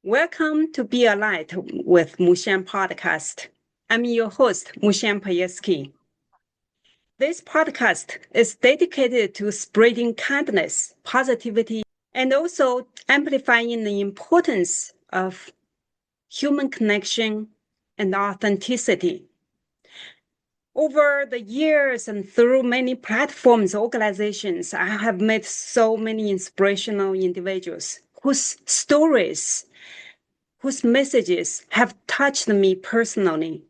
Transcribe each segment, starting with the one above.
Welcome to Be a Light with Mushan podcast. I'm your host, Mushan Payeski. This podcast is dedicated to spreading kindness, positivity, and also amplifying the importance of human connection and authenticity. Over the years and through many platforms, organizations, I have met so many inspirational individuals whose stories, whose messages have touched me personally.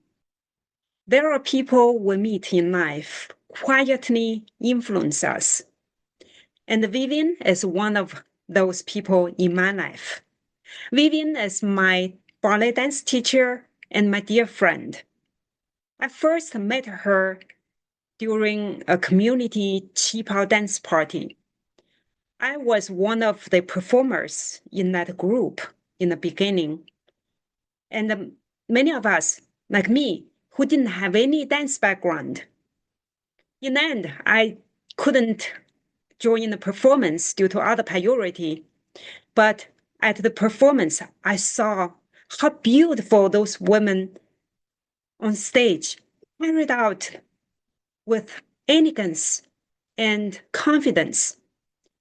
There are people we meet in life quietly influence us. And Vivian is one of those people in my life. Vivian is my ballet dance teacher and my dear friend. I first met her during a community qipao dance party. I was one of the performers in that group in the beginning. And many of us, like me, who didn't have any dance background. In the end, I couldn't join the performance due to other priority. But at the performance, I saw how beautiful those women on stage carried out with elegance and confidence.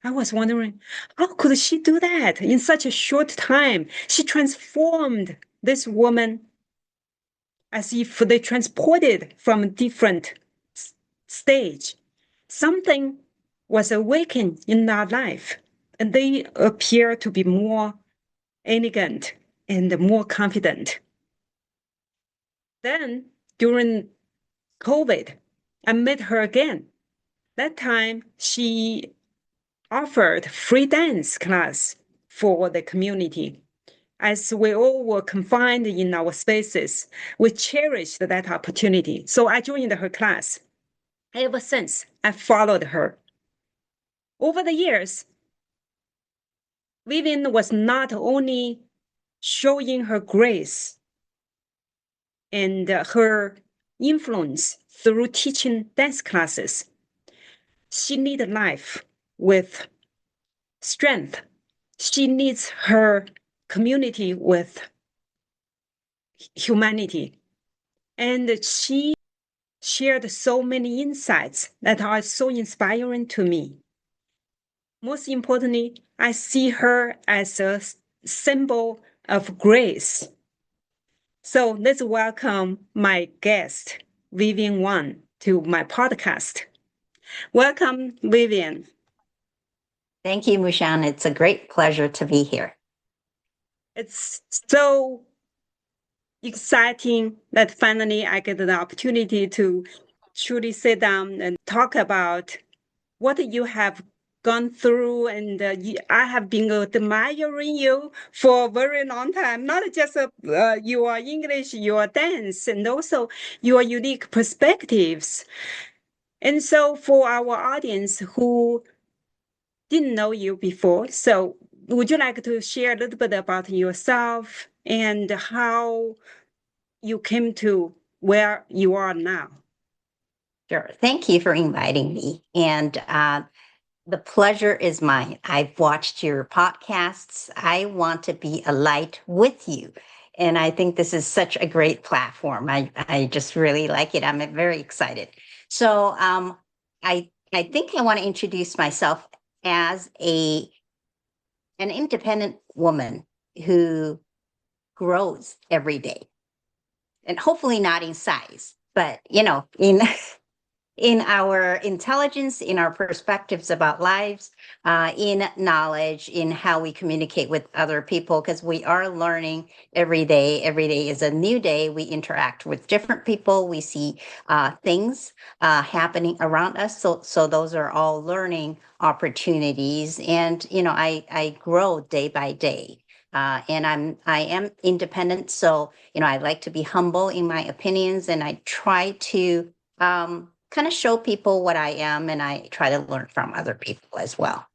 I was wondering, how could she do that in such a short time? She transformed this woman as if they transported from a different stage. Something was awakened in our life, and they appear to be more elegant and more confident. Then, during COVID, I met her again. That time, she offered free dance class for the community. As we all were confined in our spaces, we cherished that opportunity. So I joined her class. Ever since, I followed her. Over the years, Vivian was not only showing her grace and her influence through teaching dance classes. She needs life with strength. She needs her community with humanity. And she shared so many insights that are so inspiring to me. Most importantly, I see her as a symbol of grace. So let's welcome my guest, Vivian Wang, to my podcast. Welcome, Vivian. Thank you, Mushan. It's a great pleasure to be here. It's so exciting that finally I get the opportunity to truly sit down and talk about what you have gone through. And I have been admiring you for a very long time, not just your English, your dance, and also your unique perspectives. And so for our audience who didn't know you before, so would you like to share a little bit about yourself and how you came to where you are now? Sure. Thank you for inviting me. And the pleasure is mine. I've watched your podcasts. I want to be a light with you. And I think this is such a great platform. I just really like it. I'm very excited. So I think I want to introduce myself as an independent woman who grows every day. And hopefully not in size, but in our intelligence, in our perspectives about lives, in knowledge, in how we communicate with other people, because we are learning every day. Every day is a new day. We interact with different people. We see things happening around us. So those are all learning opportunities. And, I grow day by day. And I am independent, so I like to be humble in my opinions, and I try to kind of show people what I am, and I try to learn from other people as well.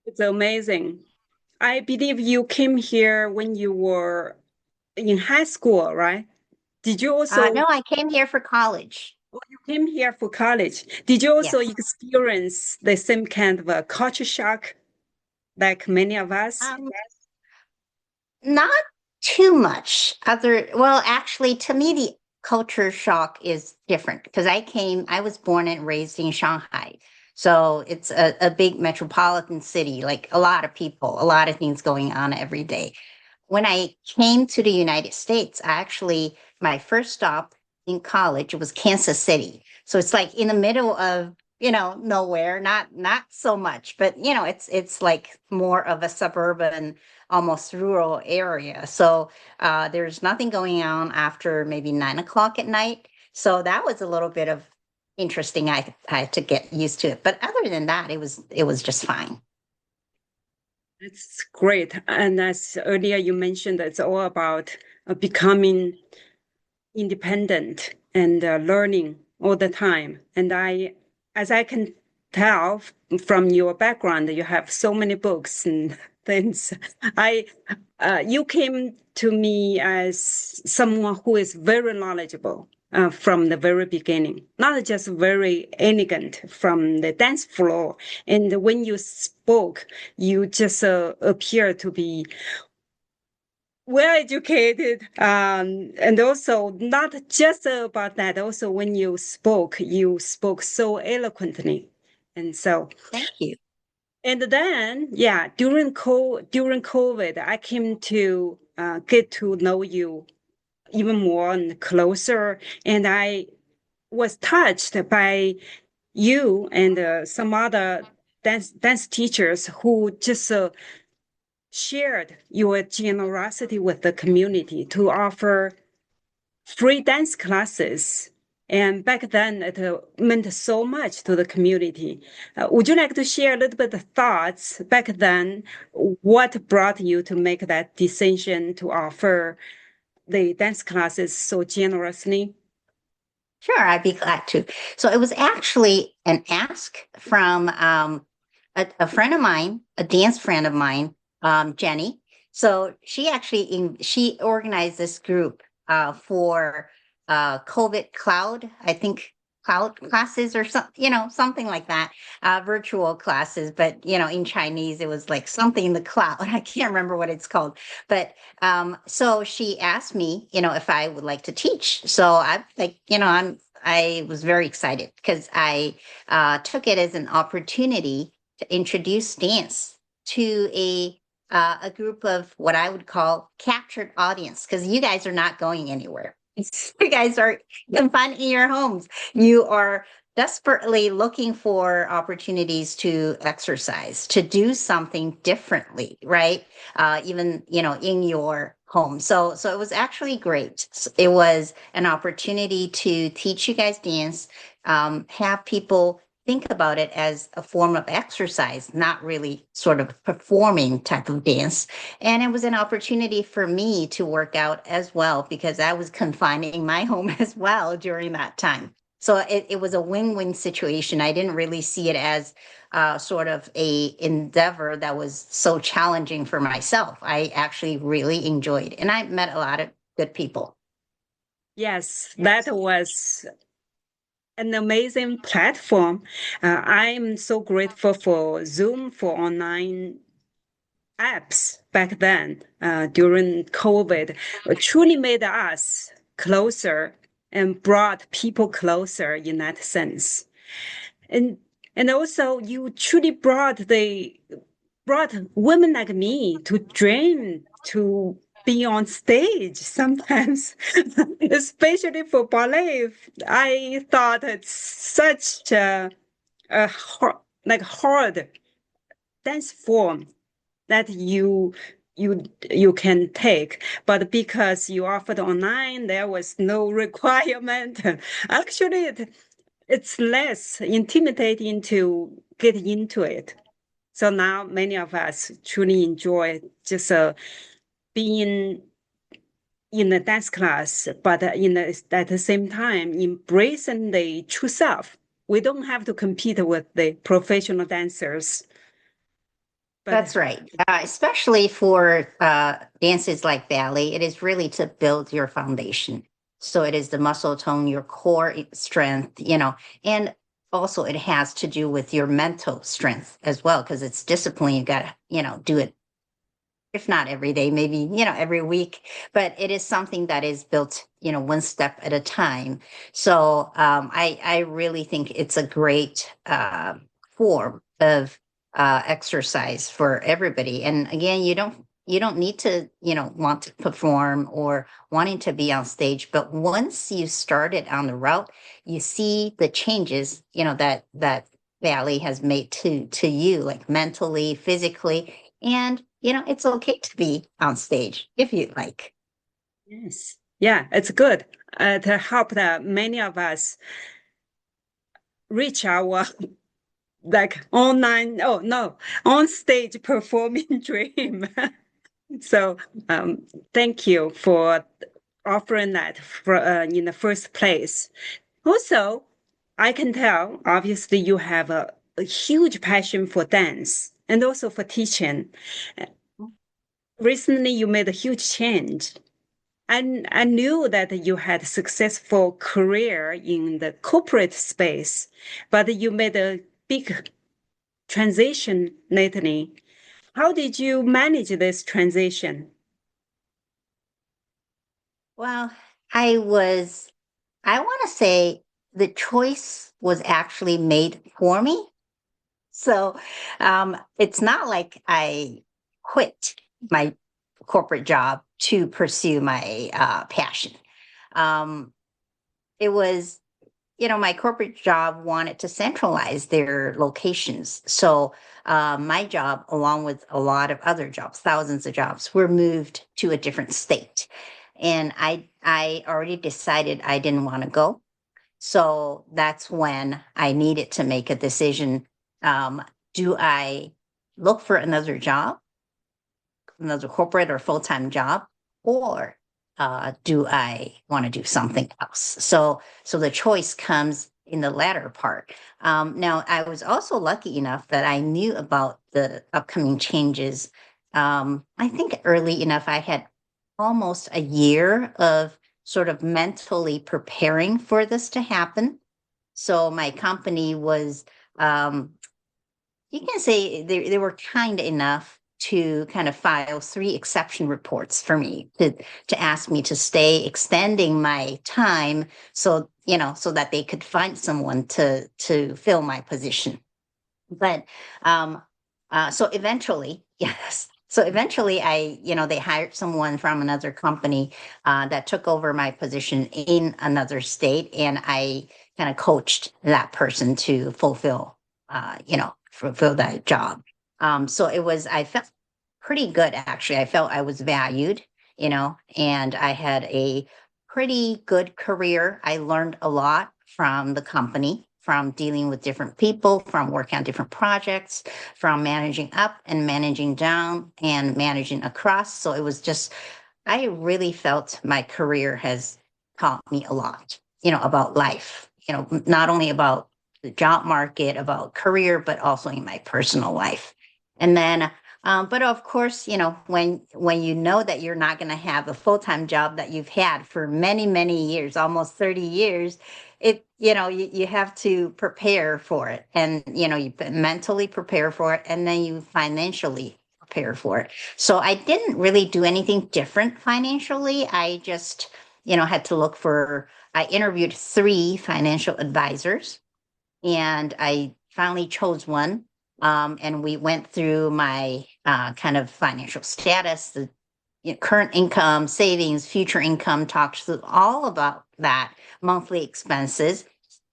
It's amazing. I believe you came here when you were in high school, right? Did you also? No, I came here for college. Oh, you came here for college. Did you also Yes. experience the same kind of a culture shock like many of us? Um, Not too much. Well, actually, to me, the culture shock is different because I was born and raised in Shanghai. So it's a big metropolitan city, like a lot of people, a lot of things going on every day. When I came to the United States, my first stop in college was Kansas City. So it's like in the middle of, nowhere, not so much, but it's like more of a suburban, almost rural area. So there's nothing going on after maybe 9 o'clock at night. So that was a little bit of interesting. I had to get used to it. But other than that, it was just fine. It's great. And as earlier you mentioned, it's all about becoming independent and learning all the time. And as I can tell from your background, you have so many books and things. You came to me as someone who is very knowledgeable. From the very beginning, not just very elegant from the dance floor. And when you spoke, you just appear to be well educated, and also not just about that. Also, when you spoke so eloquently, and so. Thank you. And then, yeah, during COVID, I came to get to know you even more and closer, and I was touched by you and some other dance teachers who just shared your generosity with the community to offer free dance classes. And back then, it meant so much to the community. Would you like to share a little bit of thoughts back then? What brought you to make that decision to offer the dance classes so generously? Sure, I'd be glad to. So it was actually an ask from a friend of mine, a dance friend of mine, Jenny. So she organized this group for COVID cloud, I think cloud classes or something like that, virtual classes. But in Chinese, it was like something in the cloud. I can't remember what it's called. But so she asked me, if I would like to teach. So I like, I was very excited because I took it as an opportunity to introduce dance to a group of what I would call captured audience, because you guys are not going anywhere. You guys are confined in your homes. You are desperately looking for opportunities to exercise, to do something differently, right? Even in your home. So it was actually great. It was an opportunity to teach you guys dance, have people think about it as a form of exercise, not really sort of performing type of dance. And it was an opportunity for me to work out as well because I was confined in my home as well during that time. So it was a win-win situation. I didn't really see it as sort of a endeavor that was so challenging for myself. I actually really enjoyed, and I met a lot of good people. Yes, that was an amazing platform. I'm so grateful for Zoom, for online apps back then during COVID. Truly made us closer and brought people closer in that sense. And and also you truly brought women like me to dream to be on stage sometimes, especially for ballet. I thought it's such a hard dance form that you can take, but because you offered online, there was no requirement. Actually, it's less intimidating to get into it. So now many of us truly enjoy just being in a dance class, but at the same time, embracing the true self. We don't have to compete with the professional dancers. But That's right. Especially for dances like ballet, it is really to build your foundation. So it is the muscle tone, your core strength, and also it has to do with your mental strength as well, because it's discipline. You got to, do it if not every day, maybe, every week, but it is something that is built, one step at a time. So I really think it's a great form of exercise for everybody. And again, you don't need to, want to perform or wanting to be on stage, but once you started on the route, you see the changes, that Valley has made to you, like mentally, physically, and it's okay to be on stage if you like. Yes. Yeah, it's good to help many of us reach our like online, oh no, on stage performing dream. So thank you for offering that in the first place. Also, I can tell, obviously, you have a huge passion for dance and also for teaching. Recently, you made a huge change. And I knew that you had a successful career in the corporate space, but you made a big transition lately. How did you manage this transition? Well, I want to say the choice was actually made for me. So it's not like I quit my corporate job to pursue my passion. Um, it was, my corporate job wanted to centralize their locations. So my job, along with a lot of other jobs, thousands of jobs, were moved to a different state. And I already decided I didn't want to go. So that's when I needed to make a decision. Um, do I look for another job, another corporate or full time job, or do I want to do something else? So the choice comes in the latter part. Now, I was also lucky enough that I knew about the upcoming changes. I think early enough, I had almost a year of sort of mentally preparing for this to happen. So my company was, um, you can say they were kind enough to kind of file 3 exception reports for me to ask me to stay, extending my time so so that they could find someone to fill my position. But so eventually, yes. So eventually, they hired someone from another company that took over my position in another state, and I kind of coached that person to fulfill that job. So I felt pretty good actually. I felt I was valued, and I had a pretty good career. I learned a lot from the company, from dealing with different people, from working on different projects, from managing up and managing down and managing across. So it was just, I really felt my career has taught me a lot, about life, not only about the job market, about career, but also in my personal life. And then but of course, when you know that you're not going to have a full-time job that you've had for many, many years, almost 30 years, you have to prepare for it. And, you mentally prepare for it, and then you financially prepare for it. So I didn't really do anything different financially. I just, I interviewed 3 financial advisors, and I finally chose one. And we went through my kind of financial status, the current income, savings, future income, talked through all about that, monthly expenses.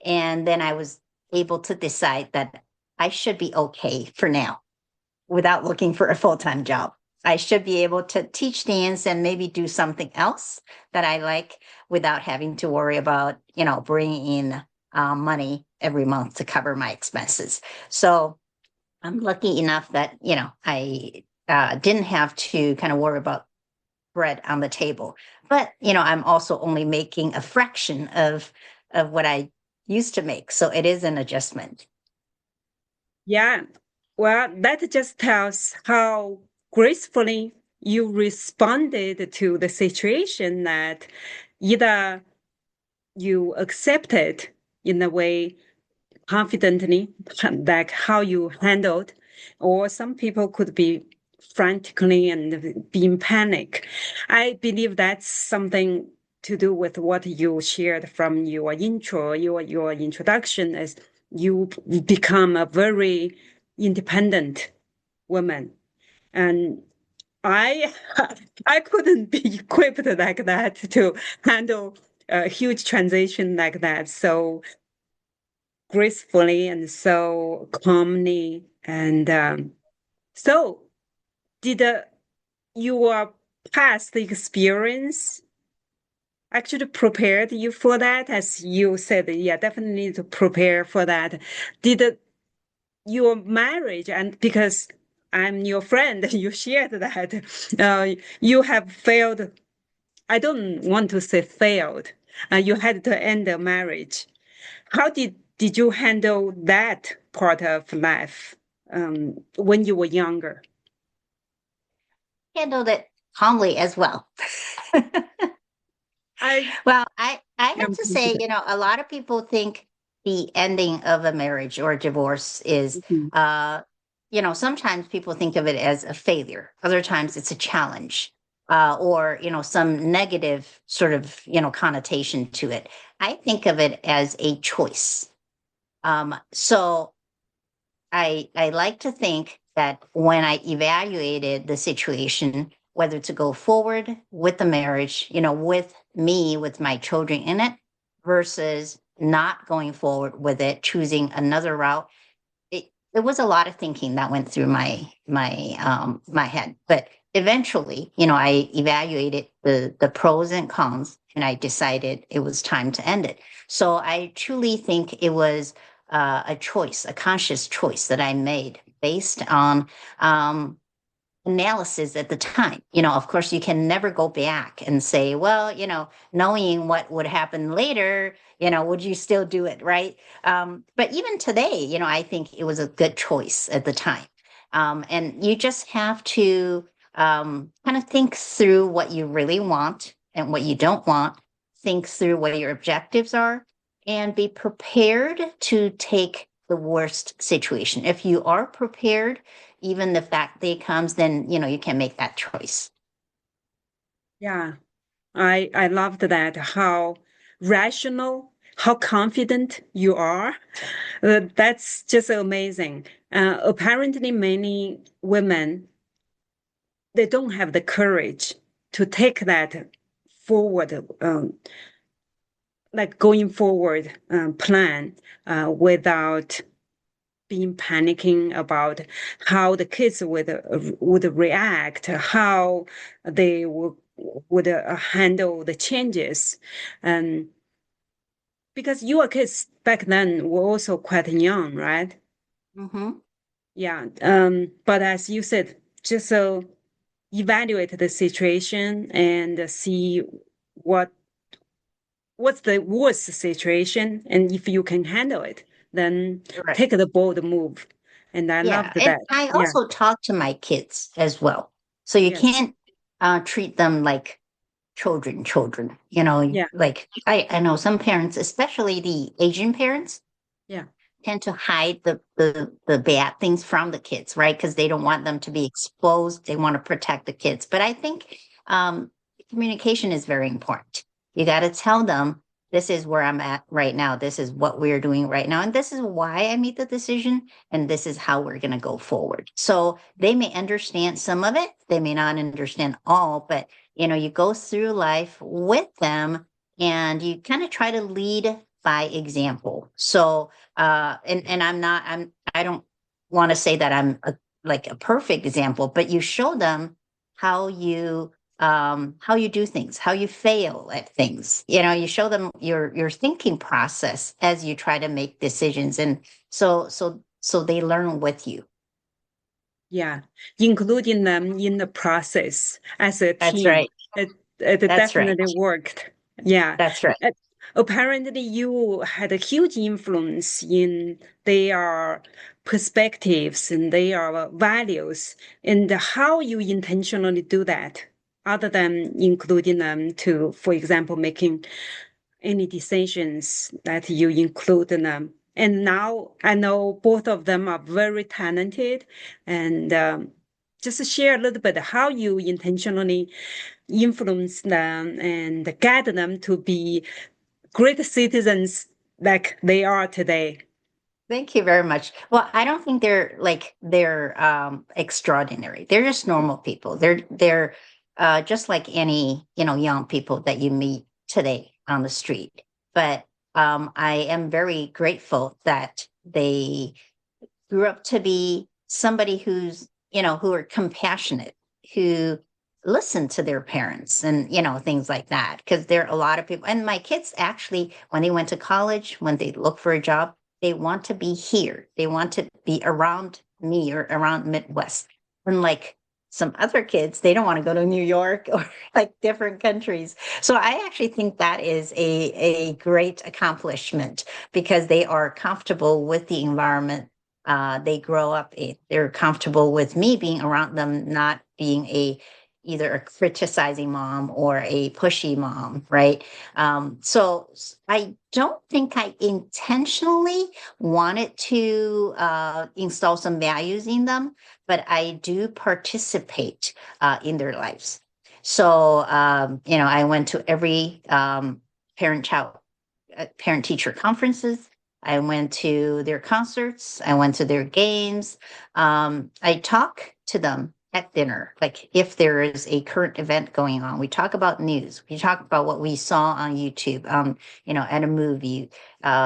And then I was able to decide that I should be okay for now without looking for a full time job. I should be able to teach dance and maybe do something else that I like without having to worry about, bringing in money every month to cover my expenses. So I'm lucky enough that, I didn't have to kind of worry about bread on the table. But, I'm also only making a fraction of what I used to make. So it is an adjustment. Yeah, well, that just tells how gracefully you responded to the situation that either you accepted in a way confidently, like how you handled, or some people could be frantically and be in panic. I believe that's something to do with what you shared from your intro, your introduction, as you become a very independent woman. And I I couldn't be equipped like that to handle a huge transition like that so gracefully and so calmly. And so, did your past experience actually prepared you for that? As you said, yeah, definitely to prepare for that. Did your marriage, and because I'm your friend, you shared that you have failed. I don't want to say failed. You had to end the marriage. How did you handle that part of life when you were younger? Handled it calmly as well. I Well, I have am. to say, a lot of people think the ending of a marriage or divorce is, Mhm. sometimes people think of it as a failure. Other times it's a challenge, or, some negative sort of, connotation to it. I think of it as a choice. So I like to think that when I evaluated the situation, whether to go forward with the marriage, with me, with my children in it, versus not going forward with it, choosing another route, it was a lot of thinking that went through my head. But eventually, I evaluated the pros and cons, and I decided it was time to end it. So I truly think it was a choice, a conscious choice that I made based on analysis at the time. Of course, you can never go back and say, well, knowing what would happen later, would you still do it? Right. But even today, I think it was a good choice at the time. And you just have to kind of think through what you really want and what you don't want, think through what your objectives are, and be prepared to take the worst situation. If you are prepared, even the fact that it comes, then you can make that choice. Yeah, I loved that, how rational, how confident you are. That's just amazing. Apparently, many women, they don't have the courage to take that forward, like going forward plan without being panicking about how the kids would react, how they would handle the changes. And because your kids back then were also quite young, right? Hmm. Yeah. But as you said, just evaluate the situation and see what what's the worst situation, and if you can handle it, then Right. take the bold move. And I Yeah. loved And that. I Yeah. also talk to my kids as well. So you Yes. can't treat them like children, Yeah. like I know some parents, especially the Asian parents, Yeah. tend to hide the bad things from the kids, right? Because they don't want them to be exposed. They want to protect the kids. But I think communication is very important. You got to tell them this is where I'm at right now. This is what we're doing right now. And this is why I made the decision. And this is how we're going to go forward. So they may understand some of it. They may not understand all, but you go through life with them and you kind of try to lead by example. So and I don't want to say that I'm like a perfect example, but you show them how how you do things, how you fail at things. You show them your thinking process as you try to make decisions, and so they learn with you. Yeah, including them in the process as a That's team. right. It That's right. definitely worked. Yeah. That's right. Uh, Apparently, you had a huge influence in their perspectives and their values, and how you intentionally do that, other than including them to, for example, making any decisions that you include them. And now I know both of them are very talented, and just share a little bit how you intentionally influence them and guide them to be great citizens like they are today. Thank you very much. Well, I don't think they're extraordinary. They're just normal people. They're just like any, young people that you meet today on the street. But I am very grateful that they grew up to be somebody who are compassionate, who listen to their parents and, things like that. Because there are a lot of people, and my kids actually, when they went to college, when they look for a job, they want to be here. They want to be around me or around Midwest. Unlike some other kids, they don't want to go to New York or like different countries. So I actually think that is a great accomplishment because they are comfortable with the environment they grow up they're comfortable with me being around them, not being either a criticizing mom or a pushy mom, right? So I don't think I intentionally wanted to install some values in them, but I do participate in their lives. So I went to every parent-child parent-teacher conferences. I went to their concerts. I went to their games. I talk to them at dinner. Like if there is a current event going on, we talk about news. We talk about what we saw on YouTube, at a movie.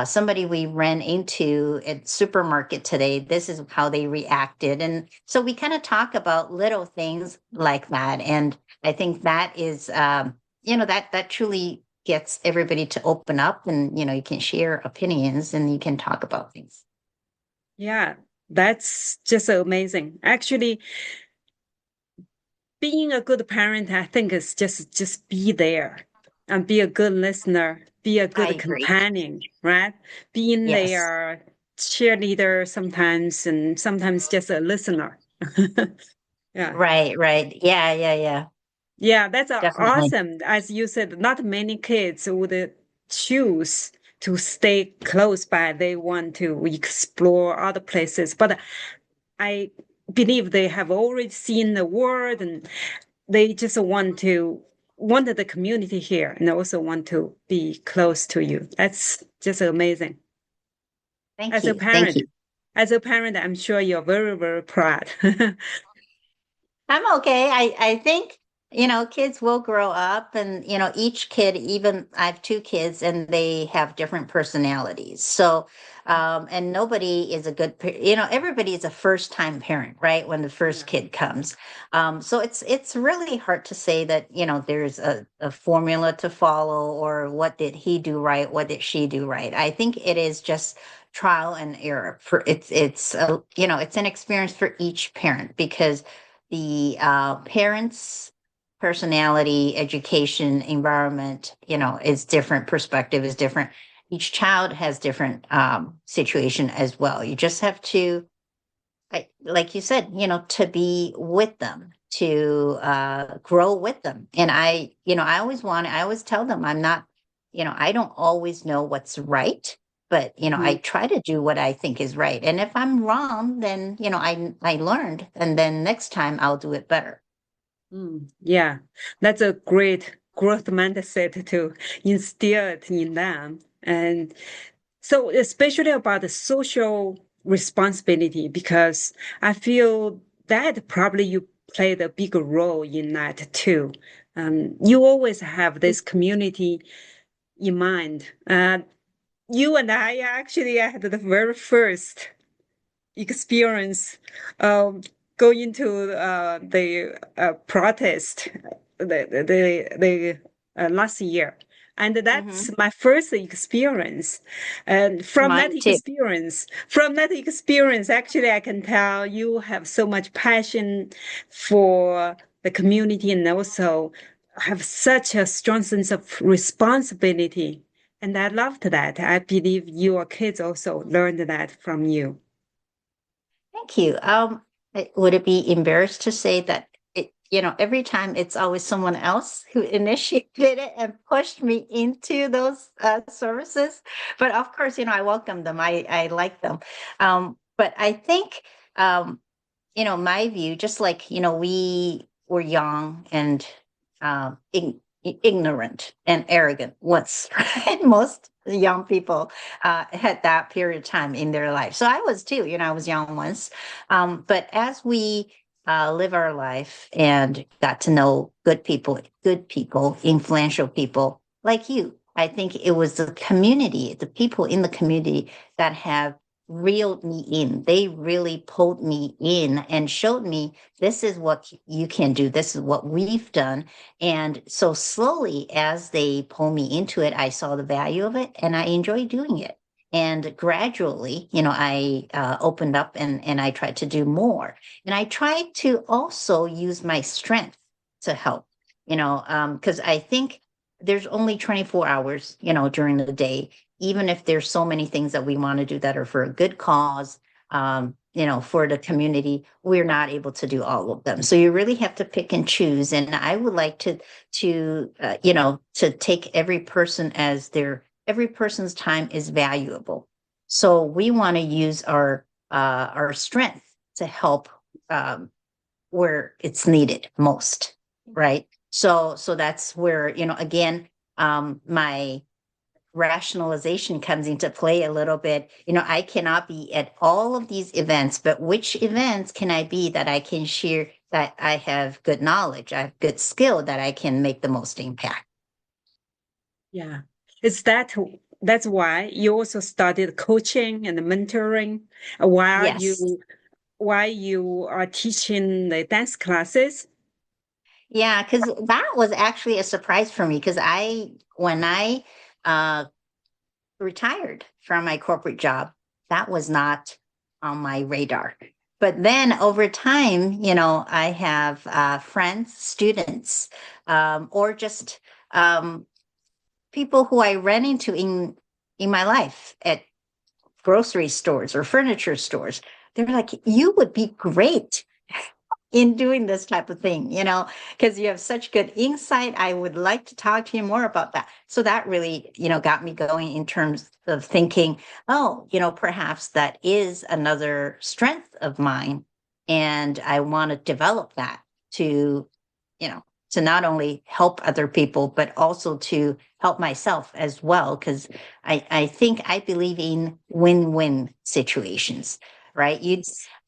Somebody we ran into at supermarket today. This is how they reacted, and so we kind of talk about little things like that. And I think that is, that truly gets everybody to open up and you can share opinions and you can talk about things. Yeah, that's just amazing. Actually, being a good parent, I think is just be there and be a good listener, be a I good agree. companion, right? Being Yes. there, cheerleader sometimes, and sometimes just a listener. Yeah. Right. Yeah. Yeah, that's Definitely. awesome. As you said, not many kids would choose to stay close by. They want to explore other places. But I believe they have already seen the world and they just want the community here and also want to be close to you. That's just amazing. Thank As a you. Thank parent, you. I'm sure you're very, very proud. I'm okay. I think, kids will grow up and, each kid, even I have two kids and they have different personalities. So, and nobody is a good, everybody is a first time parent, right? When the first Yeah. kid comes. So it's really hard to say that, there's a formula to follow or what did he do right? What did she do right? I think it is just trial and error for it's an experience for each parent because the parents' personality, education, environment, is different. Perspective is different. Each child has different situation as well. You just have to, like you said, to be with them, to grow with them. And I always tell them I'm not, I don't always know what's right, but I Mhm. try to do what I think is right. And if I'm wrong, then I learned, and then next time I'll do it better. Yeah, that's a great growth mindset to instill it in them. And so, especially about the social responsibility, because I feel that probably you played a big role in that too. You always have this community in mind. You and I actually had the very first experience um, going to the protest the last year. And Hmm. that's my first experience. And Mine too. from that experience, actually, I can tell you have so much passion for the community and also have such a strong sense of responsibility. And I loved that. I believe your kids also learned that from you. Thank you. Would it be embarrassed to say that every time it's always someone else who initiated it and pushed me into those services? But of course, I welcome them. I like them. But I think, um, my view, just like, we were young and ignorant and arrogant once, right? Most young people had that period of time in their life. So I was too, I was young once. But as we live our life and got to know good people, influential people like you, I think it was the community, the people in the community that have reeled me in. They really pulled me in and showed me this is what you can do. This is what we've done. And so slowly, as they pull me into it, I saw the value of it and I enjoy doing it. And gradually, I opened up and I tried to do more. And I tried to also use my strength to help, because I think there's only 24 hours, during the day, even if there's so many things that we want to do that are for a good cause, for the community, we're not able to do all of them. So you really have to pick and choose. And I would like to take every person as every person's time is valuable. So we want to use our strength to help where it's needed most, right? So that's where, again, my rationalization comes into play a little bit. I cannot be at all of these events, but which events can I be that I can share that I have good knowledge, I have good skill that I can make the most impact? Yeah. Is that's why you also studied coaching and mentoring while Yes. you are teaching the dance classes? Yeah, because that was actually a surprise for me because when I uh, retired from my corporate job, that was not on my radar. But then over time, I have friends, students, or just people who I ran into in my life at grocery stores or furniture stores. They're like, you would be great in doing this type of thing, because you have such good insight. I would like to talk to you more about that. So that really, got me going in terms of thinking, oh, perhaps that is another strength of mine. And I want to develop that to, you know, to not only help other people, but also to help myself as well. Because I think I believe in win-win situations, right?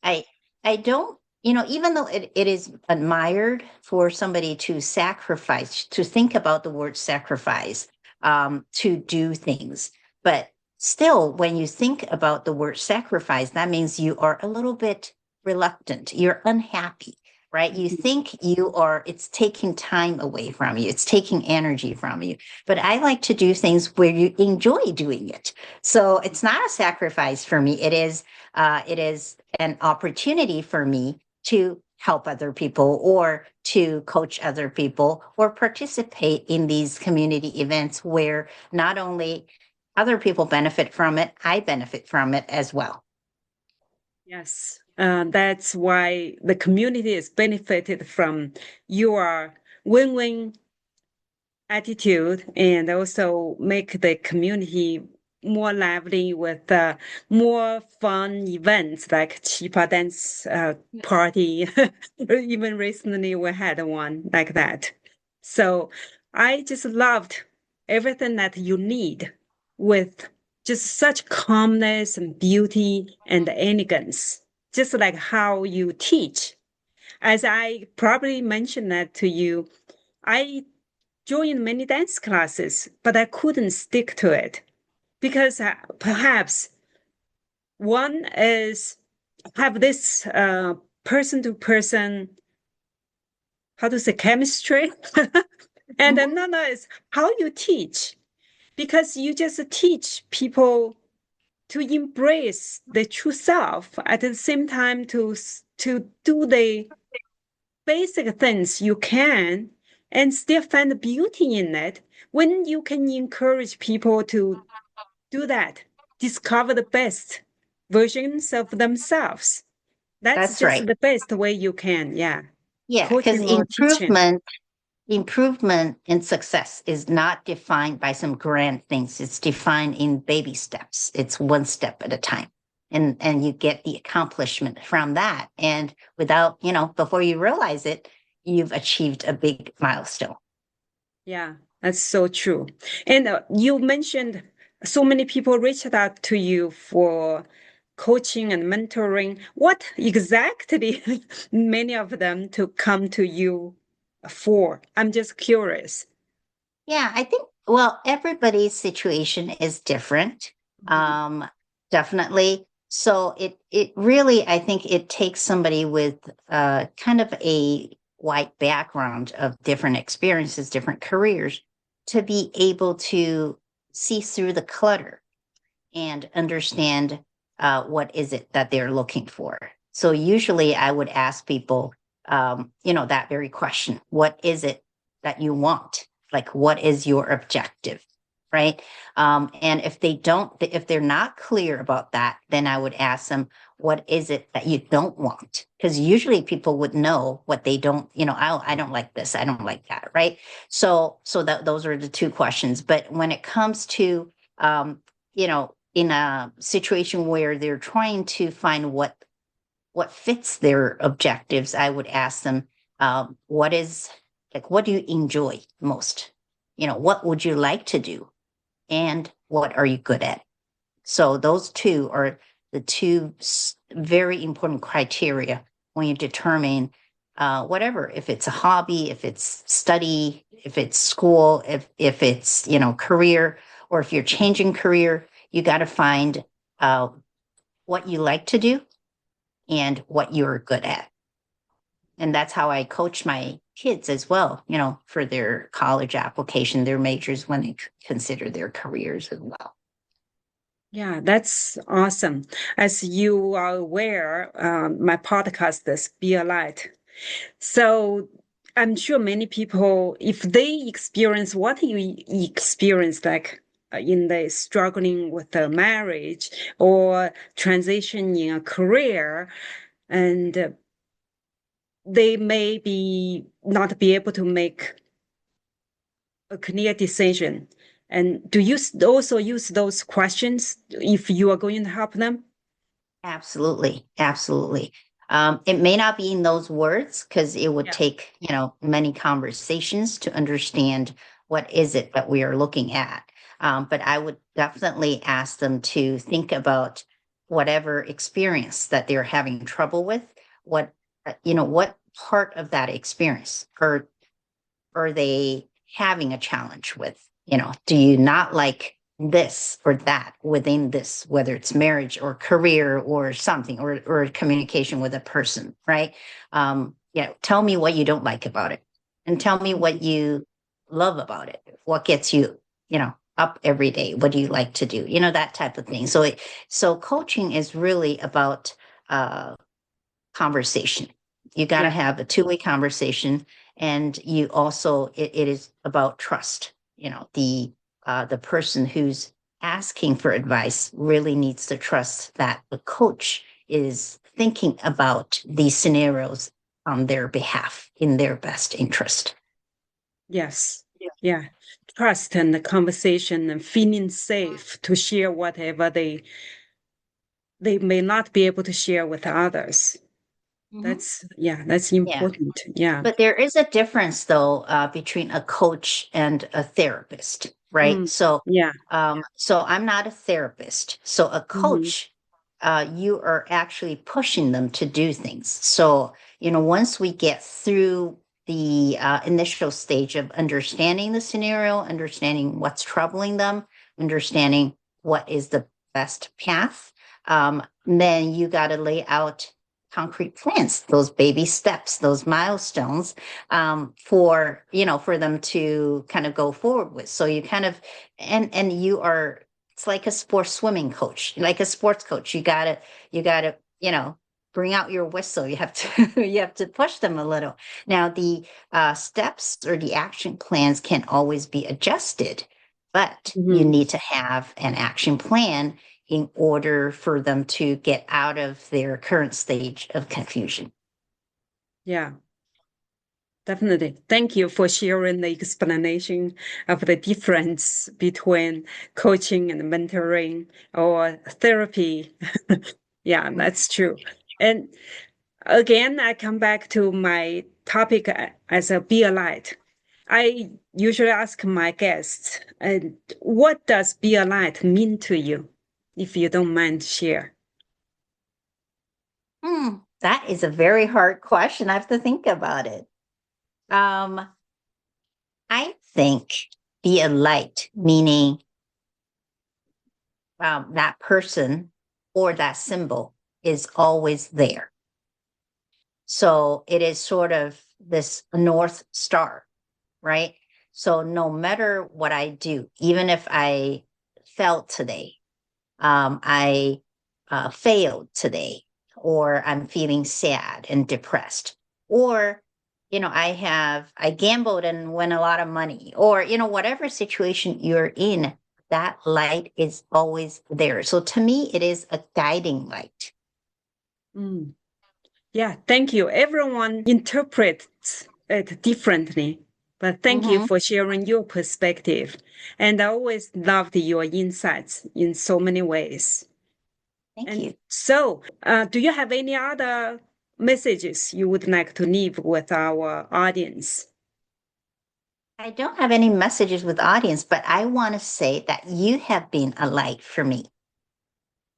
I, I don't, even though it is admired for somebody to sacrifice, to think about the word sacrifice, to do things, but still, when you think about the word sacrifice, that means you are a little bit reluctant, you're unhappy, right? You think it's taking time away from you, it's taking energy from you. But I like to do things where you enjoy doing it. So it's not a sacrifice for me. It is an opportunity for me to help other people or to coach other people or participate in these community events where not only other people benefit from it, I benefit from it as well. Yes, that's why the community is benefited from your win-win attitude and also make the community more lively with more fun events like Chipa dance party. Even recently we had one like that. So I just loved everything that you need with just such calmness and beauty and elegance, just like how you teach. As I probably mentioned that to you, I joined many dance classes, but I couldn't stick to it because perhaps one is have this person to person, how to say, chemistry, and Mhm. another is how you teach, because you just teach people to embrace the true self at the same time to do the basic things you can and still find the beauty in it. When you can encourage people to do that, discover the best versions of themselves. That's That's just right. the best way you can, yeah. Yeah, because Coaching or teaching. improvement and success is not defined by some grand things. It's defined in baby steps. It's one step at a time. and you get the accomplishment from that. And without, before you realize it, you've achieved a big milestone. Yeah, that's so true. And you mentioned so many people reached out to you for coaching and mentoring. What exactly many of them to come to you for? I'm just curious. Yeah, I think, well, everybody's situation is different. Mhm. Um, Definitely. So it really, I think it takes somebody with kind of a wide background of different experiences, different careers, to be able to see through the clutter and understand what is it that they're looking for. So usually I would ask people, that very question: what is it that you want? Like, what is your objective? Right. And if they're not clear about that, then I would ask them, what is it that you don't want? Because usually people would know what they don't, I don't like this, I don't like that. Right. So that those are the two questions. But when it comes to, in a situation where they're trying to find what fits their objectives, I would ask them, what is like, what do you enjoy most? What would you like to do? And what are you good at? So those two are the two very important criteria when you determine whatever, if it's a hobby, if it's study, if it's school, if it's career, or if you're changing career, you got to find uh, what you like to do and what you're good at. And that's how I coach my kids as well, for their college application, their majors, when they consider their careers as well. Yeah, that's awesome. As you are aware, my podcast is Be a Light. So I'm sure many people, if they experience what you experience, like in the struggling with the marriage or transition in a career, and they may be not be able to make a clear decision. And do you also use those questions if you are going to help them? Absolutely. Absolutely. It may not be in those words because it would Yeah. take, many conversations to understand what is it that we are looking at. But I would definitely ask them to think about whatever experience that they're having trouble with. What, what part of that experience are they having a challenge with? Do you not like this or that within this, whether it's marriage or career or something, or communication with a person, right? Tell me what you don't like about it, and tell me what you love about it. What gets you, up every day? What do you like to do? That type of thing. So coaching is really about conversation. You got to Yeah. have a two-way conversation, and you also it is about trust. The person who's asking for advice really needs to trust that the coach is thinking about these scenarios on their behalf in their best interest. Yes. Yeah. Trust and the conversation and feeling safe to share whatever they may not be able to share with others. Mhm. That's Yeah. important. Yeah. But there is a difference, though, between a coach and a therapist, right? Mm, yeah. So I'm not a therapist. So a Hmm. coach, you are actually pushing them to do things. So, once we get through the initial stage of understanding the scenario, understanding what's troubling them, understanding what is the best path, then you got to lay out concrete plans, those baby steps, those milestones, for them to kind of go forward with. So you kind of, and you are, it's like a sports swimming coach, like a sports coach. You gotta, bring out your whistle. You have to, you have to push them a little. Now the steps or the action plans can always be adjusted, but you Hmm. need to have an action plan in order for them to get out of their current stage of confusion. Yeah. Definitely. Thank you for sharing the explanation of the difference between coaching and mentoring or therapy. Yeah, that's true. And again, I come back to my topic as a be a light. I usually ask my guests, what does be a light mean to you? If you don't mind share. That is a very hard question. I have to think about it. Um, I think be a light, meaning that person or that symbol is always there. So it is sort of this North Star, right? So no matter what I do, even if I felt today, I failed today, or I'm feeling sad and depressed, or I gambled and won a lot of money, or whatever situation you're in, that light is always there. So to me, it is a guiding light. Mm. Yeah, thank you. Everyone interprets it differently, but thank you Hmm. for sharing your perspective. And I always loved your insights in so many ways. Thank And you. so, do you have any other messages you would like to leave with our audience? I don't have any messages with audience, but I want to say that you have been a light for me.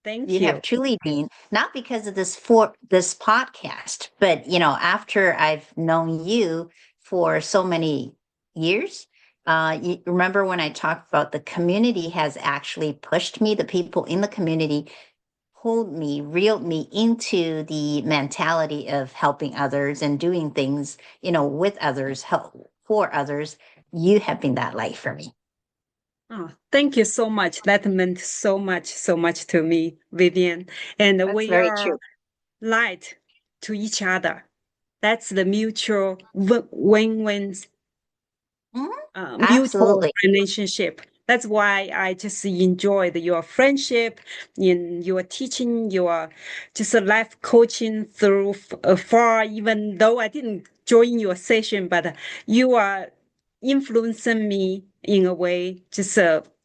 Thank You have you. truly been, not because of this podcast, but after I've known you for so many years. You remember when I talked about the community has actually pushed me, the people in the community pulled me, reeled me into the mentality of helping others and doing things, with others, help for others. You have been that light for me. Oh, thank you so much. That meant so much to me, Vivian. And That's we very are true. light to each other. That's the mutual win-win Mhm. mutual Absolutely. relationship. That's why I just enjoyed your friendship in your teaching, your just life coaching through far, even though I didn't join your session, but you are influencing me in a way, just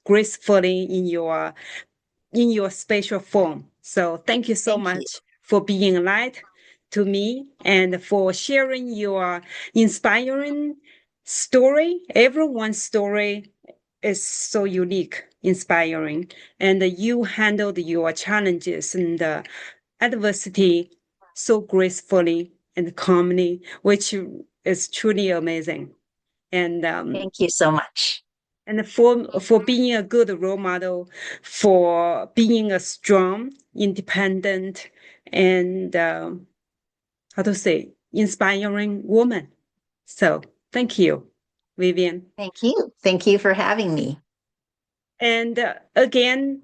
gracefully in your special form. So thank you so Thank you. much for being a light to me and for sharing your inspiring story. Everyone's story is so unique, inspiring, and you handled your challenges and adversity so gracefully and calmly, which is truly amazing. And Thank you so much. and for being a good role model, for being a strong, independent, and how to say, inspiring woman. So thank you, Vivian. Thank you. Thank you for having me. And again,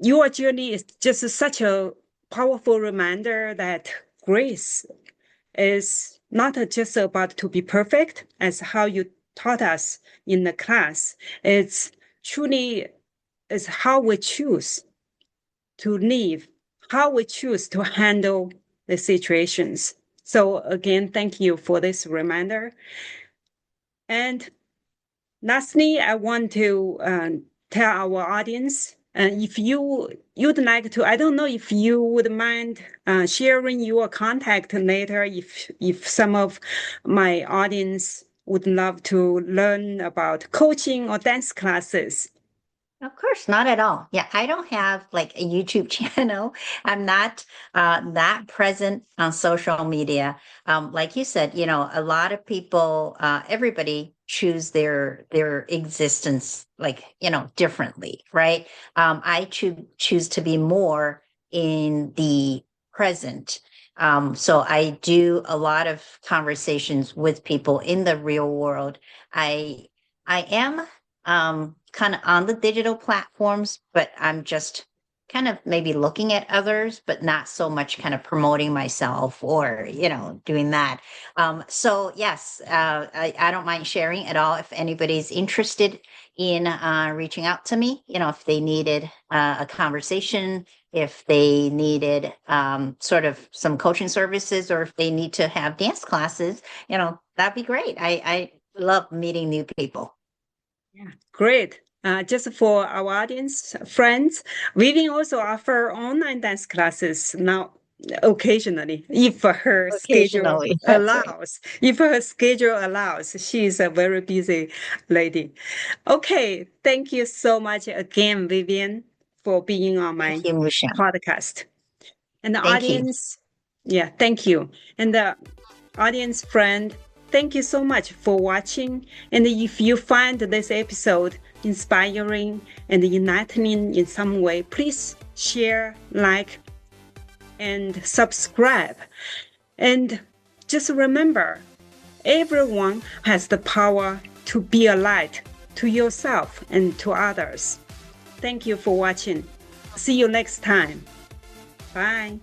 your journey is just such a powerful reminder that grace is not just about to be perfect, as how you taught us in the class. It's truly is how we choose to live, how we choose to handle the situations. So again, thank you for this reminder. And lastly, I want to tell our audience, if you'd like to, I don't know if you would mind sharing your contact later. If some of my audience would love to learn about coaching or dance classes. Of course, not at all. Yeah, I don't have like a YouTube channel. I'm not that present on social media. Like you said, a lot of people, everybody choose their existence like differently, right? I choose to be more in the present. So I do a lot of conversations with people in the real world. I am kind of on the digital platforms, but I'm just kind of maybe looking at others, but not so much kind of promoting myself or, doing that. So yes, I don't mind sharing at all. If anybody's interested in reaching out to me, if they needed a conversation, if they needed sort of some coaching services, or if they need to have dance classes, that'd be great. I love meeting new people. Yeah, great. Just for our audience friends, Vivian also offer online dance classes now occasionally, if her schedule Occasionally. That's right. allows. If her schedule allows, she is a very busy lady. Okay, thank you so much again, Vivian, for being on Thank my you, Mushan. podcast. And the Thank you. audience, yeah, thank you. And the audience friend, thank you so much for watching. And if you find this episode inspiring and enlightening in some way, please share, like, and subscribe. And just remember, everyone has the power to be a light to yourself and to others. Thank you for watching. See you next time. Bye.